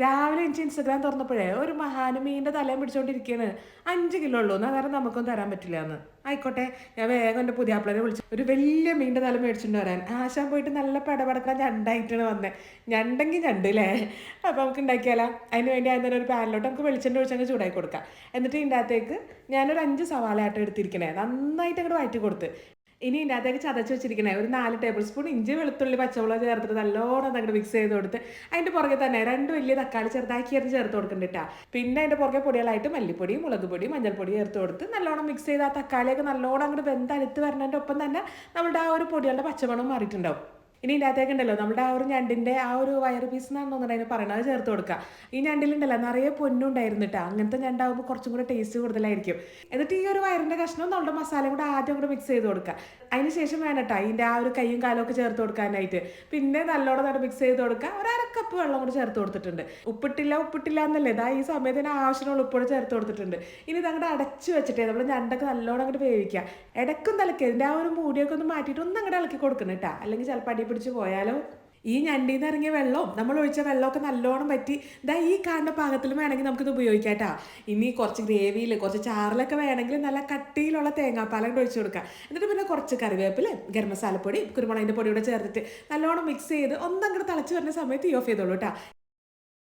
രാവിലെ എനിക്ക് ഇൻസ്റ്റഗ്രാം തുറന്നപ്പോഴേ ഒരു മഹാനമീൻ്റെ തലയും പിടിച്ചോണ്ടിരിക്കുകയാണ്. 5 കിലോ ഉള്ളൂ എന്നാൽ കാരണം നമുക്കൊന്നും തരാൻ പറ്റില്ല എന്ന്. ആയിക്കോട്ടെ, ഞാൻ വേഗം എൻ്റെ പുതിയാപ്പിളനെ വിളിച്ചു ഒരു വലിയ മീൻ്റെ തല മേടിച്ചിട്ട് വരാൻ. ആശാൻ പോയിട്ട് നല്ല പടപടക്കാൻ ഞണ്ടായിട്ടാണ് വന്നത്. ഞണ്ടെങ്കിൽ ഞണ്ട് അല്ലേ. അപ്പോൾ നമുക്ക് ഉണ്ടാക്കിയാലോ. അതിന് വേണ്ടി അതിന് ഒരു പാനിലോട്ട് നമുക്ക് വെളിച്ചെണ്ണ ഒഴിച്ചങ്ങ് ചൂടാക്കി കൊടുക്കാം. എന്നിട്ട് ഇതിൻ്റെ അകത്തേക്ക് ഞാനൊരു 5 സവാള ആയിട്ട് എടുത്തിരിക്കണേ, നന്നായിട്ട് അങ്ങോട്ട് വഴറ്റി കൊടുത്ത്. ഇനി ഇതിൻ്റെ അകത്തേക്ക് ചതച്ച് വെച്ചിരിക്കണേ ഒരു 4 ടേബിൾ സ്പൂൺ ഇഞ്ചി വെളുത്തുള്ളി പച്ചമുളക് ചേർത്തിട്ട് നല്ലോണം അങ്ങോട്ട് മിക്സ് ചെയ്ത് കൊടുത്ത് അതിൻ്റെ പുറകെ തന്നെ 2 വലിയ തക്കാളി ചെറുതാക്കി അരിഞ്ഞ് ചേർത്ത് കൊടുക്കണ്ടിട്ടാ. പിന്നെ അതിൻ്റെ പുറകെ പൊടികളായിട്ട് മല്ലിപ്പൊടി, മുളക് പൊടി, മഞ്ഞൾപ്പൊടി ചേർത്ത് കൊടുത്ത് നല്ലോണം മിക്സ് ചെയ്ത് ആ തക്കാളിയൊക്കെ നല്ലോണം അങ്ങോട്ട് വെന്തടുത്ത് വരുന്നതിൻ്റെ ഒപ്പം തന്നെ നമ്മുടെ ആ ഒരു പൊടികളുടെ പച്ചമണം മാറിയിട്ടുണ്ടാവും. ഇനി ഇതിനകത്തേക്ക് ഉണ്ടല്ലോ നമ്മുടെ ആ ഒരു ഞണ്ടിൻ്റെ ആ ഒരു വയർ പീസ് എന്നാണ് തോന്നുന്നത് പറയുന്നത്, അത് ചേർത്ത് കൊടുക്കുക. ഈ ഞണ്ടിലുണ്ടല്ലോ നിറയെ പൊന്നുണ്ടായിരുന്നു കേട്ടോ. അങ്ങനത്തെ ഞണ്ടാകുമ്പോൾ കുറച്ചും കൂടെ ടേസ്റ്റ് കൂടുതലായിരിക്കും. എന്നിട്ട് ഈ ഒരു വയറിൻ്റെ കഷ്ണം നമ്മുടെ മസാലയും കൂടെ ആദ്യം കൂടെ മിക്സ് ചെയ്ത് കൊടുക്കുക. അതിന് ശേഷം വേണം കേട്ടോ അതിൻ്റെ ആ ഒരു കൈയും കാലും ഒക്കെ ചേർത്ത് കൊടുക്കാനായിട്ട്. പിന്നെ നല്ലോണം തന്നെ മിക്സ് ചെയ്ത് കൊടുക്കുക. ഒരു 1/2 കപ്പ് വെള്ളം കൂടെ ചേർത്ത് കൊടുത്തിട്ടുണ്ട്. ഉപ്പിട്ടില്ല എന്നല്ലേ, ഇതാ ഈ സമയത്തിന് ആവശ്യമുള്ള ഉപ്പോടെ ചേർത്ത് കൊടുത്തിട്ടുണ്ട്. ഇനി ഇതങ്ങോട്ട് അടച്ച് വെച്ചിട്ടേ നമ്മൾ ഞണ്ടൊക്കെ നല്ലോണം അങ്ങോട്ട് വേവിക്കുക. ഇടയ്ക്കും തലക്ക് ഇതിൻ്റെ ആ ഒരു മൂടിയൊക്കെ ഒന്ന് മാറ്റിയിട്ട് ഒന്ന് അങ്ങോട്ട് ഇളക്കി കൊടുക്കണം കേട്ടോ, അല്ലെങ്കിൽ ചിലപ്പോൾ അടി പിടിച്ച് പോയാലോ. ഈ ഞണ്ടിൽ നിന്ന് ഇറങ്ങിയ വെള്ളവും നമ്മൾ ഒഴിച്ച വെള്ളമൊക്കെ നല്ലോണം പറ്റി ഇതാ ഈ കാണുന്ന പാകത്തിൽ വേണമെങ്കിൽ നമുക്കിത് ഉപയോഗിക്കാം കേട്ടോ. ഇനി കുറച്ച് ഗ്രേവിയിൽ കുറച്ച് ചാറിലൊക്കെ വേണമെങ്കിൽ നല്ല കട്ടിയിലുള്ള തേങ്ങാപ്പാലം ഒഴിച്ച് കൊടുക്കുക. എന്നിട്ട് പിന്നെ കുറച്ച് കറിവേപ്പില, ഗരം മസാലപ്പൊടി, കുരുമുളകിൻ്റെ പൊടിയോടെ ചേർത്തിട്ട് നല്ലോണം മിക്സ് ചെയ്ത് ഒന്നങ്ങോട്ട് തിളച്ച് വരുന്ന സമയത്ത് ഓഫ് ചെയ്തോളൂ കേട്ടോ.